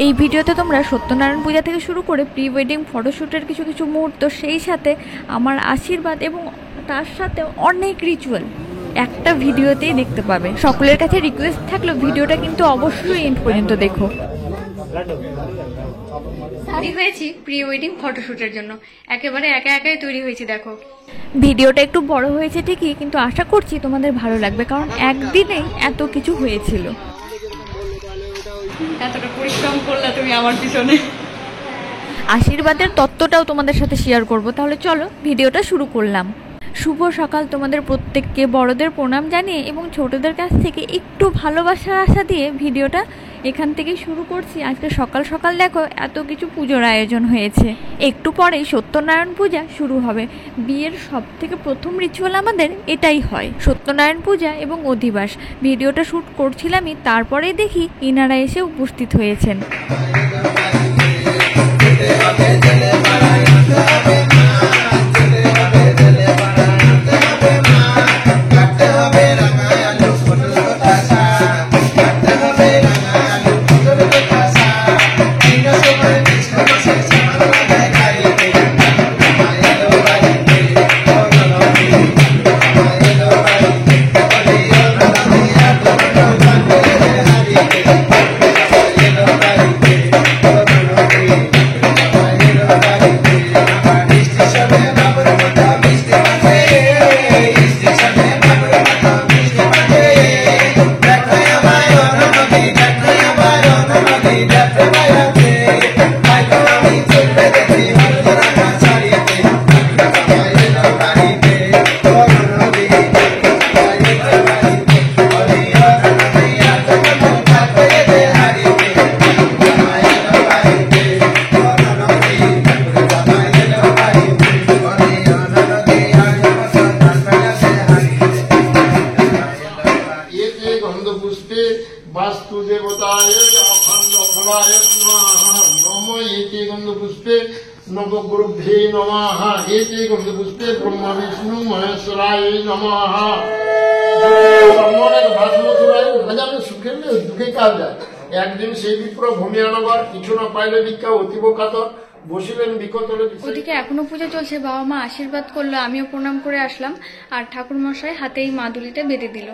এই ভিডিওতে তোমরা সত্যনারায়ণ পূজা থেকে শুরু করে প্রি ওয়েডিং ফটোশ্যুটের কিছু কিছু মুহূর্ত, সেই সাথে আমার আশীর্বাদ এবং তার সাথে অনেক রিচুয়াল একটা ভিডিওতেই দেখতে পাবে। সকলের কাছে রিকোয়েস্ট থাকলো ভিডিওটা কিন্তু অবশ্যই এন্ড পর্যন্ত দেখো। তৈরি হয়েছি প্রি ওয়েডিং ফটোশ্যুটের জন্য, একেবারে একা একাই তৈরি হয়েছি। দেখো ভিডিওটা একটু বড় হয়েছে ঠিকই, কিন্তু আশা করছি তোমাদের ভালো লাগবে, কারণ একদিনেই এত কিছু হয়েছিল। এতটা পরিশ্রম করলে তুমি আমার পিছনে। আশীর্বাদের তত্ত্বটাও তোমাদের সাথে শেয়ার করব। তাহলে চলো ভিডিওটা শুরু করলাম। শুভ সকাল তোমাদের প্রত্যেককে, বড়দের প্রণাম জানিয়ে এবং ছোটদের কাছ থেকে একটু ভালোবাসার আশা দিয়ে ভিডিওটা এখান থেকে শুরু করছি। আজকে সকাল সকাল দেখো এত কিছু পুজোর আয়োজন হয়েছে। একটু পরেই সত্যনারায়ণ পূজা শুরু হবে। বিয়ের সব থেকে প্রথম রিচুয়াল আমাদের এটাই হয়, সত্যনারায়ণ পূজা এবং অধিবাস। ভিডিওটা শ্যুট করছিলামই, তারপরেই দেখি ইনারা এসে উপস্থিত হয়েছেন। নবগুরুভ্যে নমঃ। এতে গন্ধপুষ্পে ব্রহ্মা বিষ্ণু মহেশ্বরায় নমঃ। হাজারে সুখের দুঃখে কাজ যায়। একদিন সেই বিপ্র ভূমিয়ানগর, কিছু না পাইলে ভিক্ষা অতীব কাতর, বসিলেন বিকতলে। ওদিকে এখনো পুজো চলছে, বাবা মা আশীর্বাদ করলো, আমিও প্রণাম করে আসলাম, আর ঠাকুর মশাই হাতে এই মাদুলিটা বেঁধে দিল।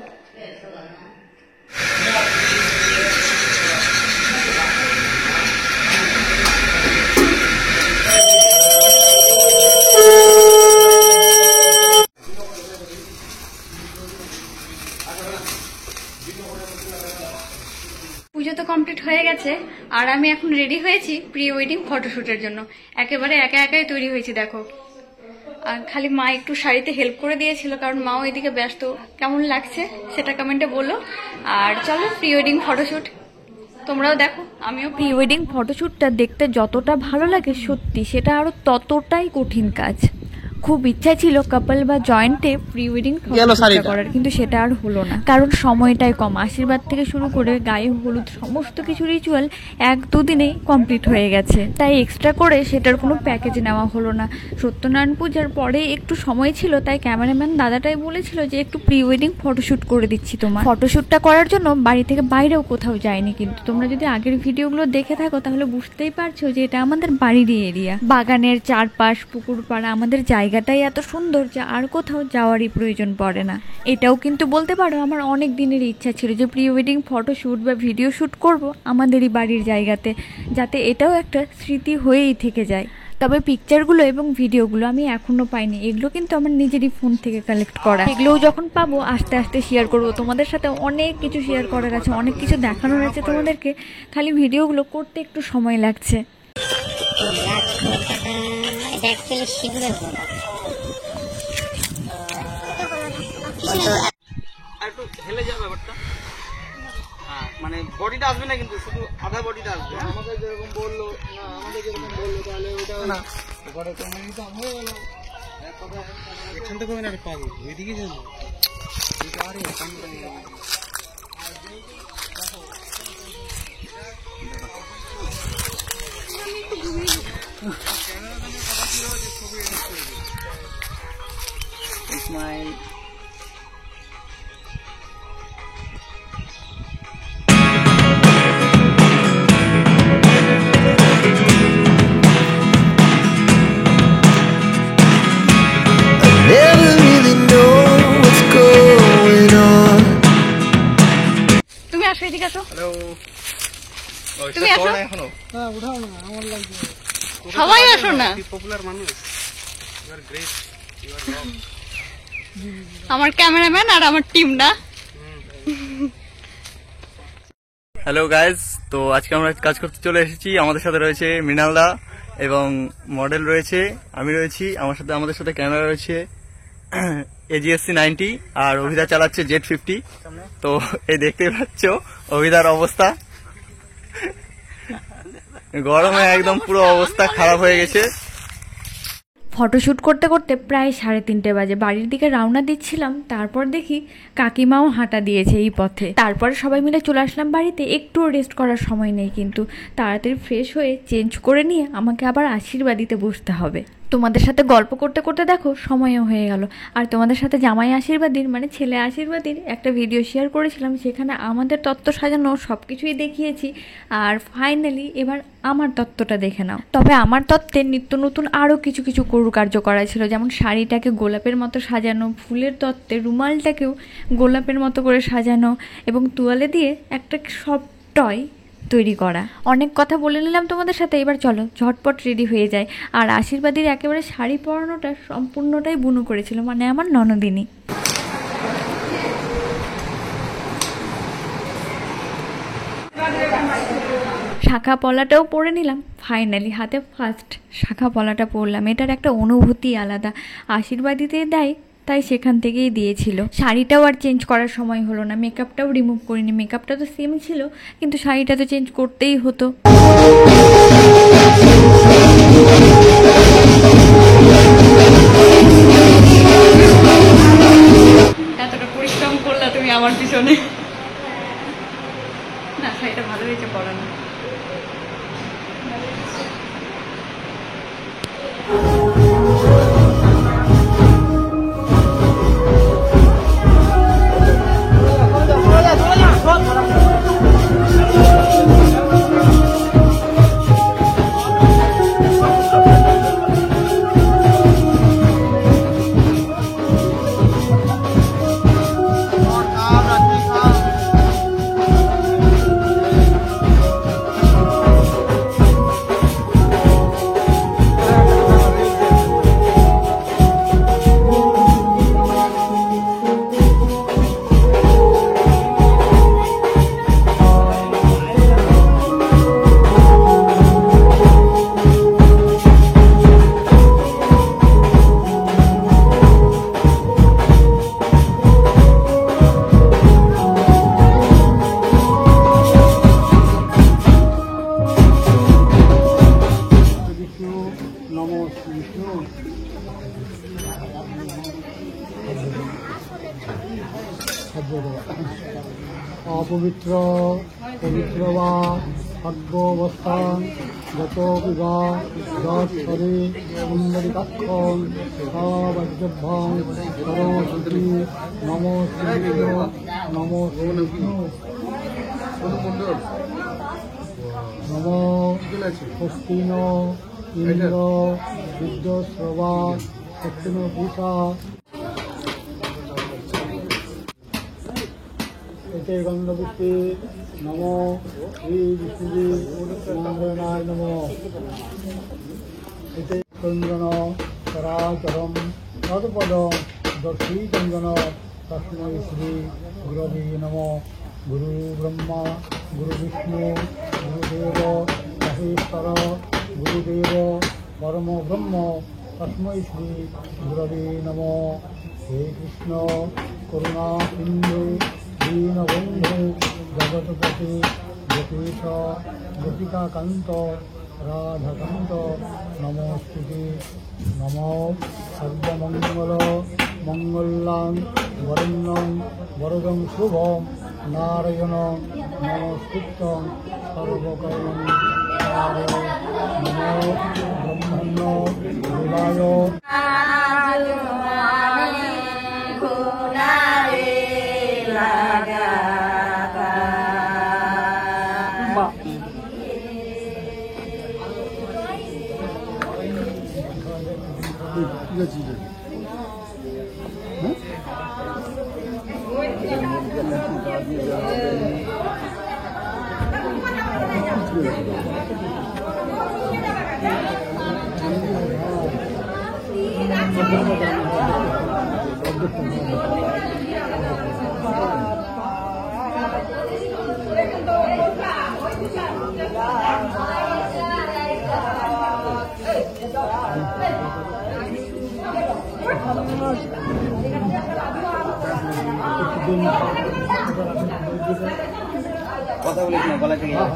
পুজো তো কমপ্লিট হয়ে গেছে, আর আমি এখন রেডি হয়েছি প্রি ওয়েডিং ফটোশ্যুটের জন্য। একেবারে একা একাই তৈরি হয়েছি। দেখো, আর খালি মা একটু শাড়িতে হেল্প করে দিয়েছিল, কারণ মাও এদিকে ব্যস্ত। কেমন লাগছে সেটা কমেন্টে বলো। আর চলো প্রি ওয়েডিং ফটোশ্যুট তোমরাও দেখো, আমিও। প্রি ওয়েডিং ফটোশ্যুটটা দেখতে যতটা ভালো লাগে, সত্যি সেটা আরো ততটাই কঠিন কাজ। খুব ইচ্ছা ছিল কাপল বা জয়েন্টে প্রি ওয়েডিং করার, কিন্তু সেটা আর হলো না, কারণ সময়টাই কম। আশীর্বাদ থেকে শুরু করে গায়ে হলুদ সমস্ত কিছু রিচুয়াল 1-2 দিনেই কমপ্লিট হয়ে গেছে, তাই এক্সট্রা করে সেটার কোনো প্যাকেজ নেওয়া হলো না। সত্যনারায়ণ পূজার পরে একটু সময় ছিল, তাই ক্যামেরাম্যান দাদাটাই বলেছিল যে একটু প্রি ওয়েডিং ফটোশ্যুট করে দিচ্ছি তোমার। ফটোশ্যুটটা করার জন্য বাড়ি থেকে বাইরেও কোথাও যায়নি, কিন্তু তোমরা যদি আগের ভিডিওগুলো দেখে থাকো তাহলে বুঝতেই পারছো যে এটা আমাদের বাড়িরই এরিয়া। বাগানের চারপাশ, পুকুর পাড়া, আমাদের জায়গাটাই এত সুন্দর যে আর কোথাও যাওয়ারই প্রয়োজন পড়ে না। এটাও কিন্তু বলতে পারো আমার অনেক দিনের ইচ্ছা ছিল যে প্রি ওয়েডিং ফটোশ্যুট বা ভিডিও শ্যুট করব আমাদেরই বাড়ির জায়গাতে, যাতে এটাও একটা স্মৃতি হয়েই থেকে যায়। তবে পিকচারগুলো এবং ভিডিওগুলো আমি এখনো পাইনি, এগুলো কিন্তু আমার নিজেরই ফোন থেকে কালেক্ট করা। এগুলোও যখন পাবো আস্তে আস্তে শেয়ার করব তোমাদের সাথে। অনেক কিছু শেয়ার করার আছে, অনেক কিছু দেখানোর আছে তোমাদেরকে, খালি ভিডিওগুলো করতে একটু সময় লাগছে। মানে বডিটা আসবে না, কিন্তু শুধু আধা বডিটা আসবে। আমাদের যেরকম বললো তাহলে ওটা না পরে কমেন্ট তো হয়ে গেল। এখান থেকে না পাবো ওইদিকে যাবো। আরে স্মাইল। এদিকে আসো। হ্যালো। তুমি আসো। এখনো হ্যাঁ উঠাও না, আমার লাগবে। সবাই আসো না। পপুলার মানুষ। You are great, you are love. আমার ক্যামেরাম্যান আর আমার টিম না। হ্যালো গাইজ, তো আজকে আমরা কাজ করতে চলে এসেছি। আমাদের সাথে রয়েছে মৃণালদা এবং মডেল রয়েছে, আমি রয়েছি, আমাদের সাথে ক্যামেরা রয়েছে AGSC 90 আর অভিদা চালাচ্ছে Z50। তো এই দেখতে পাচ্ছ অভিদার অবস্থা, গরমে একদম পুরো অবস্থা খারাপ হয়ে গেছে। ফটোশ্যুট করতে করতে প্রায় 3:30 বাজে বাড়ির দিকে রওনা দিচ্ছিলাম। তারপর দেখি কাকিমাও হাঁটা দিয়েছে এই পথে। তারপরে সবাই মিলে চলে আসলাম বাড়িতে। একটুও রেস্ট করার সময় নেই, কিন্তু তাড়াতাড়ি ফ্রেশ হয়ে চেঞ্জ করে নিয়ে আমাকে আবার আশীর্বাদ দিতে বসতে হবে। তোমাদের সাথে গল্প করতে করতে দেখো সময়ও হয়ে গেল। আর তোমাদের সাথে জামাই আশীর্বাদীর মানে ছেলে আশীর্বাদীর একটা ভিডিও শেয়ার করেছিলাম, সেখানে আমাদের তত্ত্ব সাজানো সব কিছুই দেখিয়েছি। আর ফাইনালি এবার আমার তত্ত্বটা দেখে নাও। তবে আমার তত্ত্বে নিত্য নতুন আরও কিছু কিছু কার্য করা ছিল, যেমন শাড়িটাকে গোলাপের মতো সাজানো, ফুলের তত্ত্বে রুমালটাকেও গোলাপের মতো করে সাজানো এবং তোয়ালে দিয়ে একটা সব টয় তৈরি করা। অনেক কথা বলে নিলাম তোমাদের সাথে, এবার চলো ঝটপট রেডি হয়ে যায়। আর আশীর্বাদীর একেবারে শাড়ি পরানোটা সম্পূর্ণটাই বুনু করেছিল, মানে আমার ননদিনী। শাখা পলাটাও পরে নিলাম। ফাইনালি হাতে ফার্স্ট শাখা পলাটা পরলাম। এটার একটা অনুভূতি আলাদা। আশীর্বাদীতে দেয় তাই সেখান থেকেই দিয়েছিল। শাড়িটাও আর চেঞ্জ করার সময় হলো না, মেকআপটাও রিমুভ করিনি। মেকআপটা তো সেম ছিল, কিন্তু শাড়িটা তো চেঞ্জ করতেই হতো। এতটা পরিশ্রম করলা তুমি আমার পিছনে। না, শাড়িটা ভালো হয়েছে পরানো। অপবিত্র পবিত্র বা ভাগ্যবস্থা যত বিবা যৎসরে সুন্দরিকাক্ষণ সবাজ্যভ্যং সরস্বতী নমো শ্রী নমো বিষ্ণু নমো স্বস্তিন ইন্দ্র বিদ্যশ্রবা সত্যিন পূষা এতে গন্ধপুষ্টি নমো শ্রী বিষ্ণুজি নারায়ণায় নমো এতে চন্দন চরাচরম তৎপদম দর্শী চন্দন তস্मै শ্রী গুরবে নমো। গুরু ব্রহ্মা গুরু বিষ্ণু গুরুদেব মহেশ্বর গুরুদেব পরম ব্রহ্ম তস্मै শ্রী গুরবে নমো। হে কৃষ্ণ করুণা সিন্ধু দীনবন্ধু জগৎপতি গোপীশ গোপিকাকান্ত রাধাকান্ত নমস্তুতে। নমো সর্বমঙ্গল মঙ্গলাং বরেণ্যং বরদং শুভং নারায়ণ নমস্কৃত্যং সর্বকর্মণি নমো ব্রহ্মণ্য দেবায়। কথা বলিস না, গলা চলে যাবে।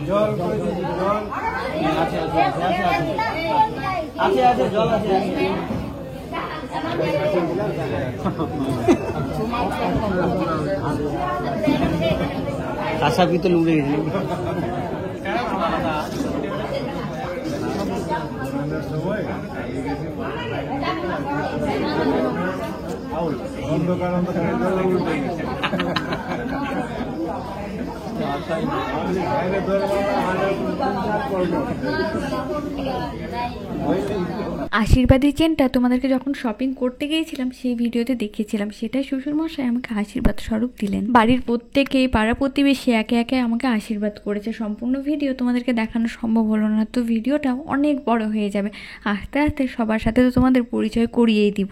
জল করে দিন, জল। আছে আছে আছে আছে আছে আছে জল আছে আছে। আশা কি তো লুড়ে গেছিল। অন্ধকার অন্ধকার জল উল্টে গেছে। বাইরে আশীর্বাদী চেনটা তোমাদেরকে যখন শপিং করতে গিয়েছিলাম সেই ভিডিওতে দেখিয়েছিলাম, সেটাই শ্বশুরমশাই আমাকে আশীর্বাদ স্বরূপ দিলেন। বাড়ির প্রত্যেকেই পাড়া প্রতিবেশী একে একে আমাকে আশীর্বাদ করেছে। সম্পূর্ণ ভিডিও তোমাদেরকে দেখানো সম্ভব হলো না, তো ভিডিওটা অনেক বড় হয়ে যাবে। আস্তে আস্তে সবার সাথে তো তোমাদের পরিচয় করিয়েই দিব।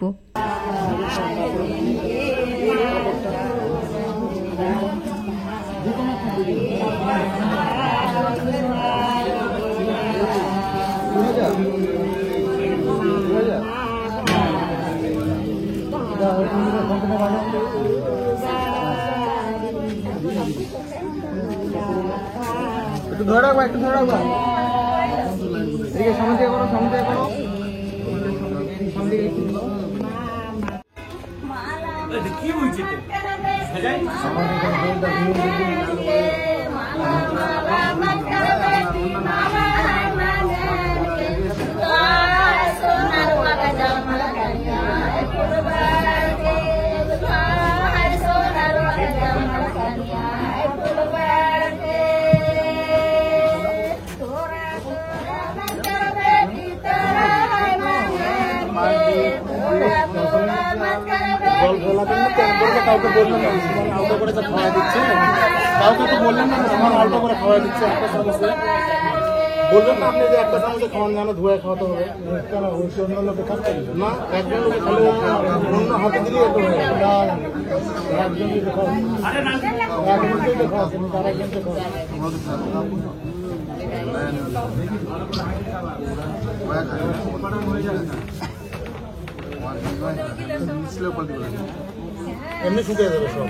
একটু ধরে রাখবা, একটু ধরে রাখবা। এদিকে সামনে থেকে করো, সামনে থেকে করো। সামনে থেকে কি বলছি জল ঘোলাবেন না, তেল করে কাউকে বললেন না, সমান আলতো করে তো খাওয়া দিচ্ছে। কাউকে তো বললেন না সমান আলতো করে খাওয়া দিচ্ছে একটা চামচে। বললেন না আপনি যে একটা চামচে খাওয়ান, যেন ধুয়ে খাওয়াতে হবে। কেন ওই অন্য লোকে খাচ্ছে না, একজন লোকে খালি অন্য হাতে দিলেই এত হয়ে যাবে। একজন লোকে খাওয়া, একজনকেই তো খাওয়াচ্ছেন, তার একজনকে এমনি শুকিয়ে যাবে সব।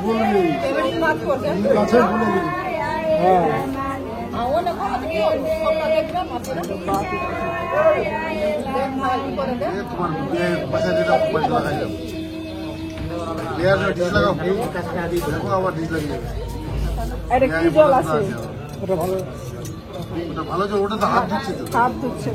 বলবি কাছে বলবি। হ্যাঁ ওটা ভালো, ওটা ভালো যে ওটা তো হাত দিচ্ছে, তো হাত দিচ্ছে।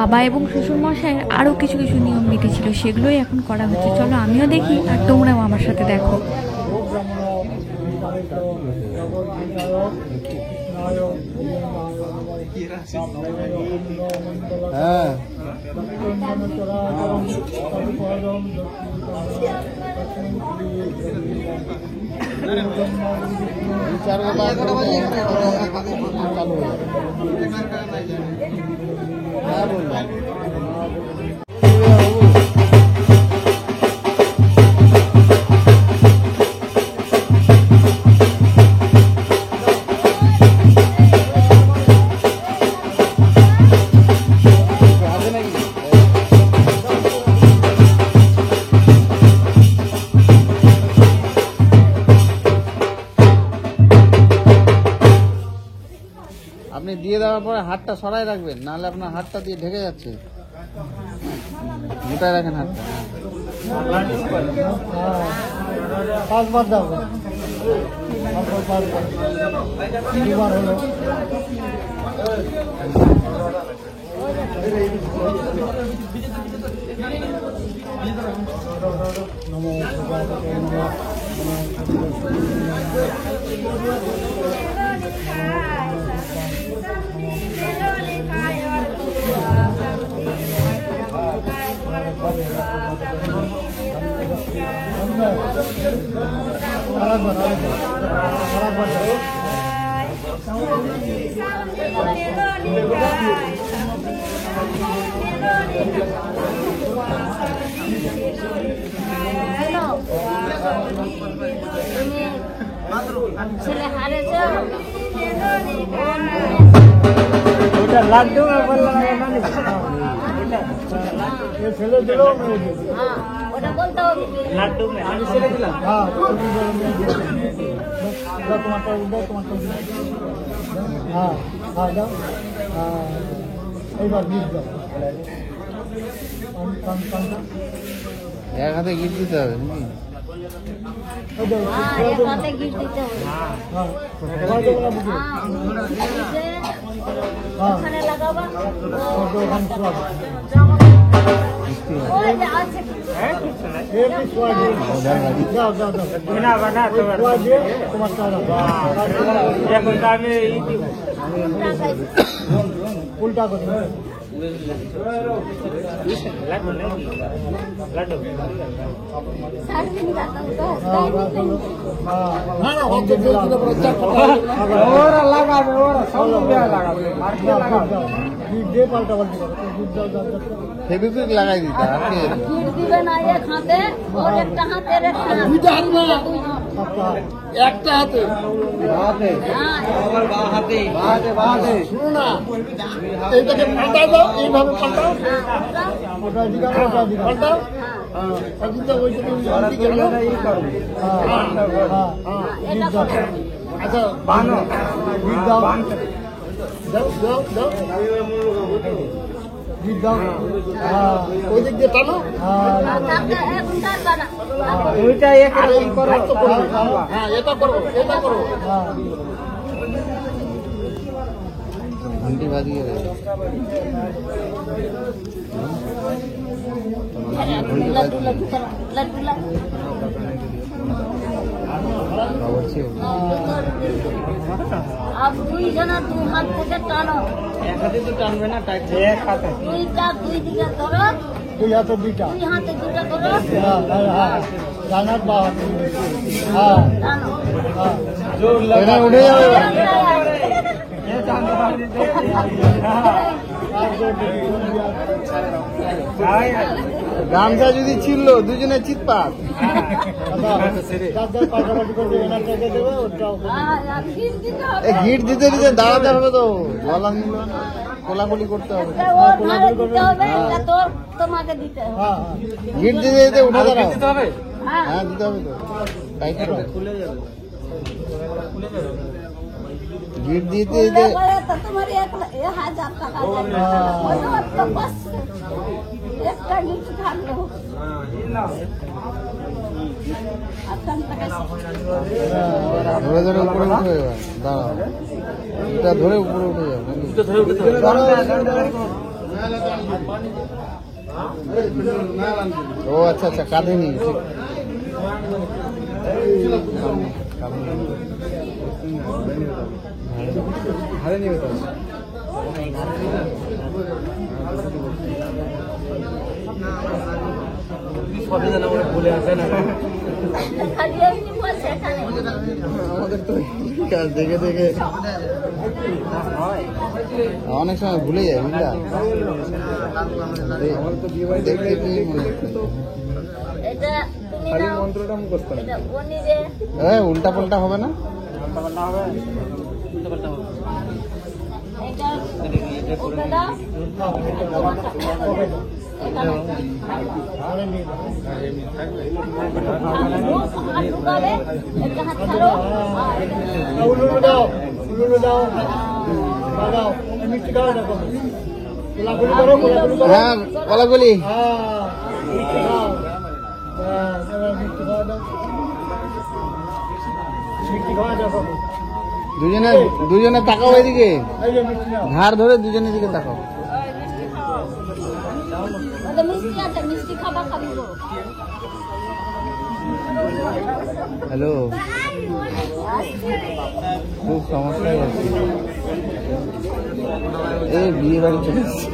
বাবা এবং শ্বশুর মশাইয়ের আরও কিছু কিছু নিয়ম নীতি ছিল, সেগুলোই এখন করা হচ্ছে। চলো আমিও দেখি আর তোমরাও আমার সাথে দেখো। হ্যাঁ আপনি দিয়ে দেওয়ার পরে হাতটা সরাই রাখবেন, নাহলে আপনার হাতটা দিয়ে ঢেকে যাচ্ছে। গোটায় রাখেন হাতটা। পাঁচবার দাও, দুবার হলো। নমো প্রজাপতে নমঃ। ছেলে হারেছে ওটা লাড্ডু বললাম ছেলে দিলেও হ্যাঁ ওটা বলতে হবে লাড্ডু আমি ছেড়ে দিলাম। হ্যাঁ তোমারটা তোমারটা হ্যাঁ হ্যাঁ যাও। হ্যাঁ এইবার গিফট দাও। এক হাতে গিফট দিতে হবে নাকি? হ্যাঁ এক হাতে গিফট দিতে হবে ওখানে লাগাবা ওই যে আছে উল্টা করে ওরা লাগাবে, ওরা সব লাগাবে, পাল্টা পাল্টি করে ফেবিকুইক লাগাই দিতে। গিফট দিবে না এক হাতে ওর একটা হাতে দুইটা হাত না, সপ্তাহ একটা হাতে। শুনো না, এইটাকে পাল্টাও দাও, এইভাবে পাল্টাও, ওটা দিকে ওটা দিকে পাল্টাও। হ্যাঁ, অজিতদা ওইটাকে ওইদিকে নাও। এটা করো আচ্ছা, বানো গিফট দাও দাও দাও দাও, গিফট দাও। হ্যাঁ ওই দিক দিয়ে টানো। হ্যাঁ তাকে এখন কাটবা না ওইটা একরকম করো। হ্যাঁ, এটা করো, এটা করো। হ্যাঁ ঘন্টি বাজিয়ে দেবে। लड्डू लड्डू करो लड्डू लड्डू अब दुई जना दू हाथ থেকে টানো এক হাতে তো টানবে না, টাইট এক হাতে। দুইটা দুই দিকে ধরো দুই হাতে দুইটা। দুই হাতে দুটো করো হ্যাঁ হ্যাঁ হ্যাঁ ডানার বা হ্যাঁ টানো হ্যাঁ এটা উঠে যাবে। গামছা যদি ছিল দুজনে চিৎপাত। পাল্টাপাল্টি করবে এনারটাকে দেবে ওটাও গিফট দিতে হবে গিট দিতে দিতে দাঁড়াতে হবে তো, গলা মিলবে না, কোলাকুলি করতে হবে। একটা ওর ধারে দিতে হবে একটা তোর তোমাকে দিতে হবে হ্যাঁ গিট দিতে দিতে উঠে দাঁড়াও। হ্যাঁ হ্যাঁ দিতে হবে তো, টাইট করবে। গিট দিতে দিতে पूरे करे तो तुम्हारी 1000 টাকা जाएगा तो बस एक का गिफ्ट खा लो अपन तक ধরে ধরে উপরে উঠে যাবে। দাঁড়াও, এটা ধরে উপরে উঠে যাবে নাকি? ও আচ্ছা আচ্ছা, কাঁধে নিয়ে ঘাড়ে নিয়ে তো বলে আসে না খালি এমনি বলছে এখানে আমাদের তো কাজ দেখে দেখে অনেক সময় ভুলে যায়, বুঝলা? দেখতে কি মনে হচ্ছে? এটা তুমি নাও মন্ত্রটা মুখস্থ এটা বনি রে উল্টা পাল্টা হবে না? এটা ওটা দাও হাত ঢুকাবে একটা হাত ছাড়ো উলুলু দাও, উলুলু দাও, দাও, মিষ্টি খাওয়া দেখো, গোলাগুলি করো, গোলাগুলি করো। হ্যাঁ, কলাগুলি। হ্যাঁ, মিষ্টি খাও, এবার মিষ্টি খাওয়া দাও, মিষ্টি খাওয়া দেখো, দুজনে দুজনে তাকাও এদিকে, এই যে মিষ্টি নাও। ধার ধরে দুজনের দিকে তাকাও। ওটা মিষ্টি আছে মিষ্টি খাবা খাবি গো হ্যালো, খুব সমস্যা হচ্ছে। এই বিয়ে বাড়ি চলে এসেছি।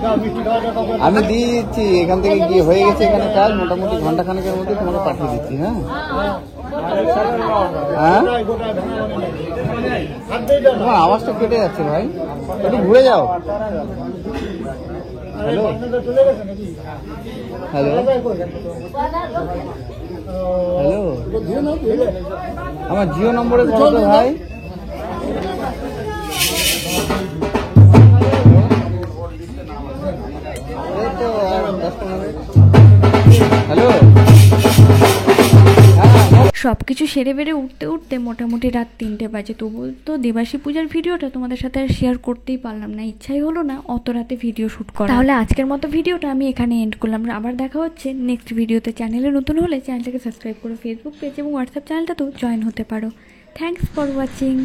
দাও, মিষ্টি খাওয়া দেখো। আমি দিয়ে দিচ্ছি, এখান থেকে গিয়ে হয়ে গেছে এখানে কাজ, মোটামুটি ঘন্টাখানেকের মধ্যে তোমাকে পাঠিয়ে দিচ্ছি। হ্যাঁ হ্যাঁ, গোটায় গোটায় ভাঙা ভাঙা নেই। হাত দিয়ে দাও না। তোমার আওয়াজটা কেটে যাচ্ছে ভাই, একটু ঘুরে যাও। হ্যালো আপনাদের চলে গেছে নাকি? হ্যালো হ্যালো, আমার জিও নম্বরে কল তো ভাই। হ্যালো, সবকিছু সেরে বেড়ে উঠতে উঠতে মোটামুটি রাত 3টে বাজে। তবু তো দেবাসী পূজার ভিডিওটা তোমাদের সাথে আর শেয়ার করতেই পারলাম না, ইচ্ছাই হলো না অত রাতে ভিডিও শ্যুট করা। তাহলে আজকের মতো ভিডিওটা আমি এখানে এন্ড করলাম। আবার দেখা হচ্ছে নেক্সট ভিডিওতে। চ্যানেলে নতুন হলে চ্যানেলটাকে সাবস্ক্রাইব করো, ফেসবুক পেজ এবং হোয়াটসঅ্যাপ চ্যানেলটাতেও জয়েন হতে পারো। Thanks for watching.